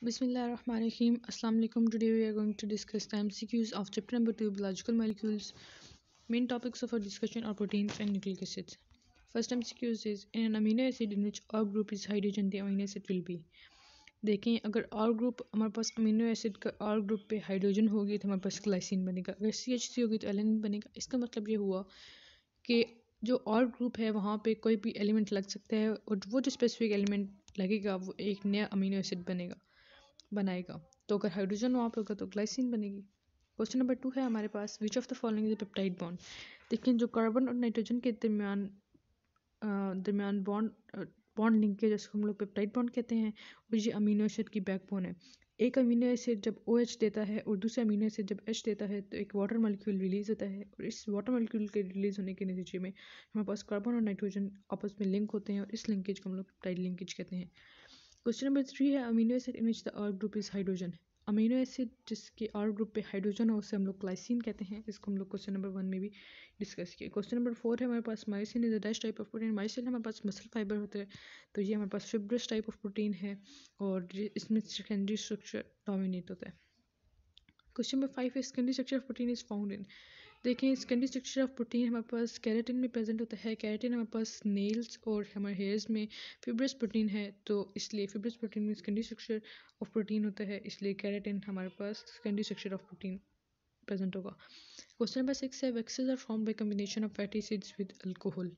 Bismillahirrahmanirrahim. Assalamu alaikum. Today we are going to discuss the MCQs of chapter number 2 biological molecules. Main topics of our discussion are proteins and nucleic acids. First MCQs is in an amino acid in which R group is hydrogen, the amino acid will be. देखें अगर R group हमारे पास amino acid का R group पे hydrogen होगी तो हमारे पास glycine बनेगा, अगर CH3 होगी तो एलेनिन बनेगा। इसका मतलब ये हुआ कि जो R ग्रुप है वहाँ पे कोई भी एलिमेंट लग सकता है और वो जो स्पेसिफिक एलिमेंट लगेगा वो एक नया अमीनो एसिड बनाएगा। तो अगर हाइड्रोजन वहाँ पे होगा तो ग्लाइसिन बनेगी। क्वेश्चन नंबर 2 है हमारे पास, which of the following is peptide bond. देखिए जो कार्बन और नाइट्रोजन के दरमियान बॉन्ड लिंकेज जिसको हम लोग पेप्टाइड बॉन्ड कहते हैं, और ये अमीनो एसिड की बैकबोन है। एक अमीनो एसिड जब OH देता है और दूसरा अमीनो एसिड जब H देता है तो एक वाटर मॉलिक्यूल रिलीज होता है, और इस वाटर मॉलिक्यूल के रिलीज होने के नतीजे में हमारे पास कार्बन और नाइट्रोजन आपस में लिंक होते हैं और इस लिंकेज को हम लोग पेप्टाइड लिंकेज कहते हैं। क्वेश्चन नंबर 3 है amino acid in which the R group is hydrogen. Amino acid जिसके R ग्रुप पे हाइड्रोजन हो उसे हम लोग ग्लाइसिन कहते हैं। इसको हम लोग क्वेश्चन नंबर 1 में भी डिस्कस किया। क्वेश्चन नंबर 4 है हमारे पास, myosin is a dash type of protein. Myosin हमारे पास मसल फाइबर होता है, तो ये हमारे पास फिब्रस टाइप ऑफ प्रोटीन है और इसमें सेकेंडरी स्ट्रक्चर डोमिनेट होता है। क्वेश्चन नंबर 5 है secondary structure of protein is found in. देखें सेकेंडरी स्ट्रक्चर ऑफ प्रोटीन हमारे पास केराटिन में प्रेजेंट होता है। केराटिन हमारे पास नेल्स और हमारे हेयर्स में फिब्रस प्रोटीन है, तो इसलिए फिब्रस प्रोटीन में सेकेंडरी स्ट्रक्चर ऑफ प्रोटीन होता है, इसलिए केराटिन हमारे पास secondary structure of protein present होगा। क्वेश्चन नंबर 6 है waxes are formed by combination of fatty acids with alcohol.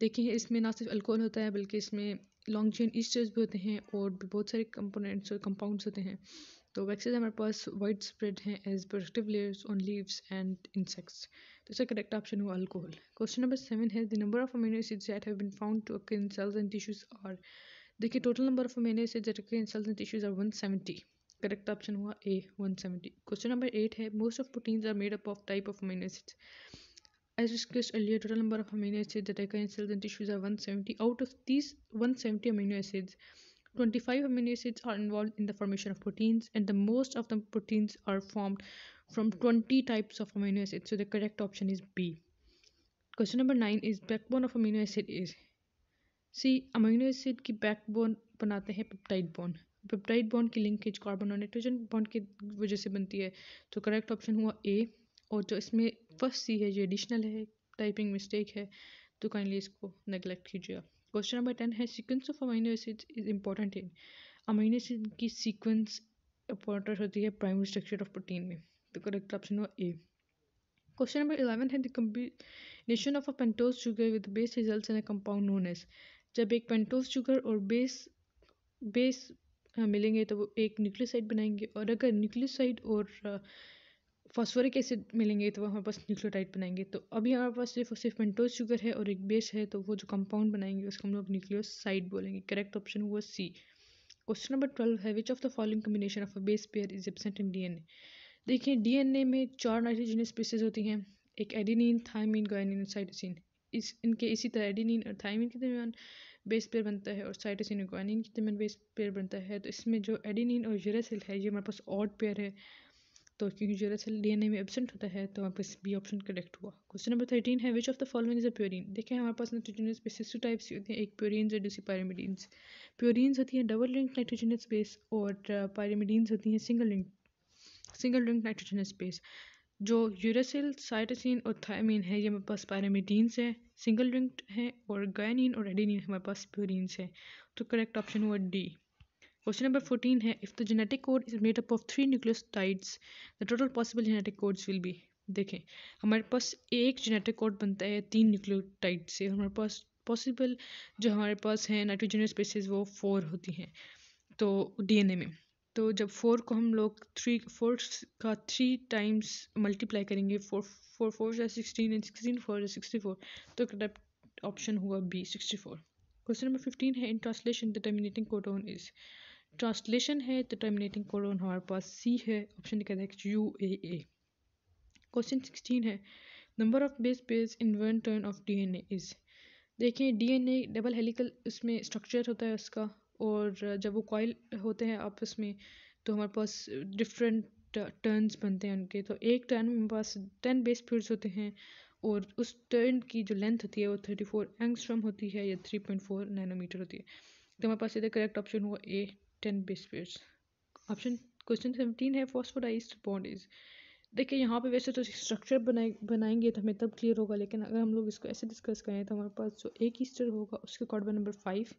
देखिए इसमें ना सिर्फ अल्कोहल होता है बल्कि इसमें लॉन्ग चेन ईस्टर्स भी होते हैं और भी बहुत सारे कंपोनेंट्स और कंपाउंड्स होते हैं। तो वैक्सेस हमारे पास वाइड स्प्रेड हैं as protective layers on leaves and insects, तो इसका करेक्ट ऑप्शन हुआ अल्कोहल। क्वेश्चन नंबर 7 है the number of amino acids that have been found to occur in cells and tissues are। देखिए total number of amino acids that occur in cells and tissues are 170। Correct option हुआ A 170। Question number 8 है most of proteins are made up of type of amino acids. As discussed earlier, total number of amino acids that occur in cells and tissues are 170. Out of these 170 amino acids, 25 amino acids are involved in the formation of proteins, and the most of the proteins are formed from 20 types of amino acids. So the correct option is B. Question number 9 is backbone of amino acid is C. Amino acid की backbone बनाते हैं peptide bond. Peptide bond की linkage carbon और nitrogen bond की वजह से बनती है, तो करेक्ट ऑप्शन हुआ ए। और जो इसमें फर्स्ट सी है ये एडिशनल है, टाइपिंग मिस्टेक है, तो काइंडली इसको नेगलेक्ट कीजिएगा। क्वेश्चन नंबर 10 है sequence of amino acid is important in. Amino acid की सीक्वेंस इंपॉर्टेंट होती है प्राइमरी स्ट्रक्चर ऑफ प्रोटीन में, तो करेक्ट ऑप्शन हुआ ए। क्वेश्चन नंबर 11 है the combination of a pentose sugar with base results in a compound known as. जब एक pentose sugar और बेस मिलेंगे तो वो एक न्यूक्लियोसाइड बनाएंगे, और अगर न्यूक्लियोसाइड और फॉस्फोरिक एसिड मिलेंगे तो वो हमारे पास न्यूक्लियोटाइड बनाएंगे। तो अभी हमारे पास सिर्फ पेंटोज शुगर है और एक बेस है, तो वो जो कंपाउंड बनाएंगे उसको हम लोग न्यूक्लियोसाइड बोलेंगे। करेक्ट ऑप्शन हुआ सी। क्वेश्चन नंबर 12 है which of the following combination of a base pair is absent in DNA। देखिए DNA में 4 नाइट्रोजनस स्पीसीज होती हैं, एक एडेनिन, थायमिन, गुआनिन और साइटोसिन। इनके इसी तरह एडेनिन और थायमिन के दरमियान बेस पेयर बनता है और साइटोसिन और गुआनिन के दरमियान बेस पेयर बनता है। तो इसमें जो एडेनिन और यूरेसिल है ये हमारे पास ऑड पेयर है, तो क्योंकि यूरेसिल DNA में एब्सेंट होता है तो हमारे पास बी ऑप्शन करेक्ट हुआ। क्वेश्चन नंबर 13 है which of the following is a purine. देखें हमारे पास नाइट्रोजनस बेसिस 2 टाइप्स की होती हैं, एक प्योरीन्स और दूसरी पायरिमिडीन्स। प्योरीन्स होती हैं डबल लिंक नाइट्रोजनस बेस और पायरिमिडीन्स होती हैं सिंगल लिंक नाइट्रोजनस बेस। जो यूरेसिल, साइटोसिन और थायमिन है ये हमारे पास पायरिमिडीन्स है, सिंगल लिंक्ड है, और गायनिन और एडेनिन हमारे पास प्योरीन्स है, तो करेक्ट ऑप्शन हुआ डी। क्वेश्चन नंबर 14 है if the genetic code is made up of 3 nucleotides the total possible genetic codes will be. देखें हमारे पास एक जेनेटिक कोड बनता है 3 न्यूक्लियोटाइड से, हमारे पास पॉसिबल जो हमारे पास हैं नाइट्रोजनस बेसिस वो 4 होती हैं तो DNA में। तो जब 4 को हम लोग 4 का 3 टाइम्स मल्टीप्लाई करेंगे, 4 4 या 16 एंड 16 4 या 64, तो करेक्ट ऑप्शन हुआ बी 64। क्वेश्चन नंबर 15 है in translation the terminating codon is. Translation है तो टर्मिनेटिंग कोडोन हमारे पास सी है, ऑप्शन कहता है UAA। क्वेश्चन 16 है number of base pairs in one turn off DNA is. देखिए DNA डबल हेलिकल उसमें स्ट्रक्चर होता है उसका, और जब वो कॉइल होते हैं आपस में तो हमारे पास डिफरेंट टर्न्स बनते हैं उनके। तो एक टर्न में हमारे पास 10 बेस पेयर्स होते हैं और उस टर्न की जो लेंथ होती है वो 34 एंगस्ट्रॉम होती है या 3.4 नैनोमीटर होती है, तो हमारे पास इधर करेक्ट ऑप्शन हुआ ए 10 बेस पेयर्स। ऑप्शन क्वेश्चन 17 है फॉस्फोडाइज्ड बॉन्ड इज। देखिए यहाँ पे वैसे तो स्ट्रक्चर बनाएंगे तो हमें तब क्लियर होगा, लेकिन अगर हम लोग इसको ऐसे डिस्कस करें तो हमारे पास जो एक ईस्टर होगा उसके कार्बन नंबर 5,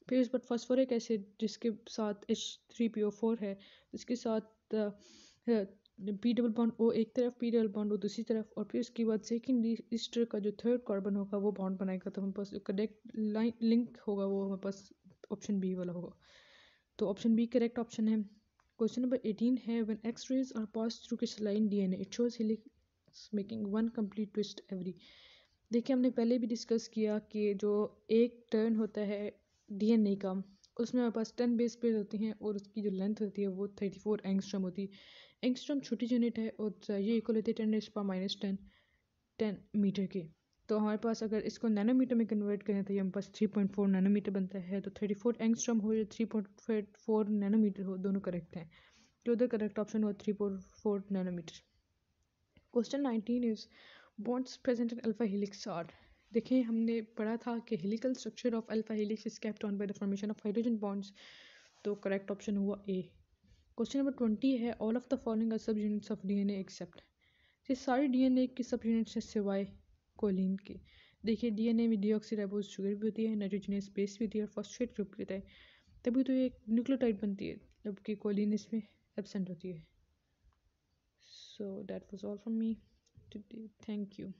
फिर उस बाद फॉस्फोरिक एसिड जिसके साथ H3PO4 है, उसके साथ पी डबल बॉन्ड ओ एक तरफ, पी डबल बॉन्ड ओ दूसरी तरफ, और फिर उसके बाद सेकेंड ईस्टर का जो थर्ड कार्बन होगा वो बॉन्ड बनाएगा, तो हमारे पास करेक्ट लाइन लिंक होगा वो हमारे पास ऑप्शन बी वाला होगा। तो ऑप्शन बी करेक्ट ऑप्शन है। क्वेश्चन नंबर 18 है when X rays are pass through crystalline DNA it shows helix making one complete twist every. देखिए हमने पहले भी डिस्कस किया कि जो एक टर्न होता है डीएनए का, उसमें हमारे पास 10 बेस पेयर होती हैं और उसकी जो लेंथ होती है वो 34 एंगस्ट्रम होती है। एंगस्ट्रम छोटी यूनिट है और ये इक्वल होती है 10⁻⁻10 मीटर की। तो हमारे पास अगर इसको नैनोमीटर में कन्वर्ट करें तो ये हमारे पास 3.4 नैनोमीटर बनता है। तो 34 एंगस्ट्रम हो या 3.4 नैनोमीटर हो, दोनों करेक्ट हैं। तो उधर करेक्ट ऑप्शन हो 3.4 नैनोमीटर। Question 19 is bonds present in alpha helix are. देखिए हमने पढ़ा था कि helical structure of alpha helix is kept on by the formation of hydrogen bonds, तो करेक्ट ऑप्शन हुआ ए। क्वेश्चन नंबर 20 है all of the following are subunits of DNA except. ये सारे डीएनए की सब यूनिट्स है सिवाय Colin के। देखिए डीएनए में डीऑक्सीराइबोज शुगर भी होती है, नाइट्रोजनस बेस भी होती है और फॉस्फेट ग्रुप भी होता है, तभी तो ये एक न्यूक्लियोटाइड बनती है, जबकि कोलिन इसमें एब्सेंट होती है। So that was all from me today, thank you.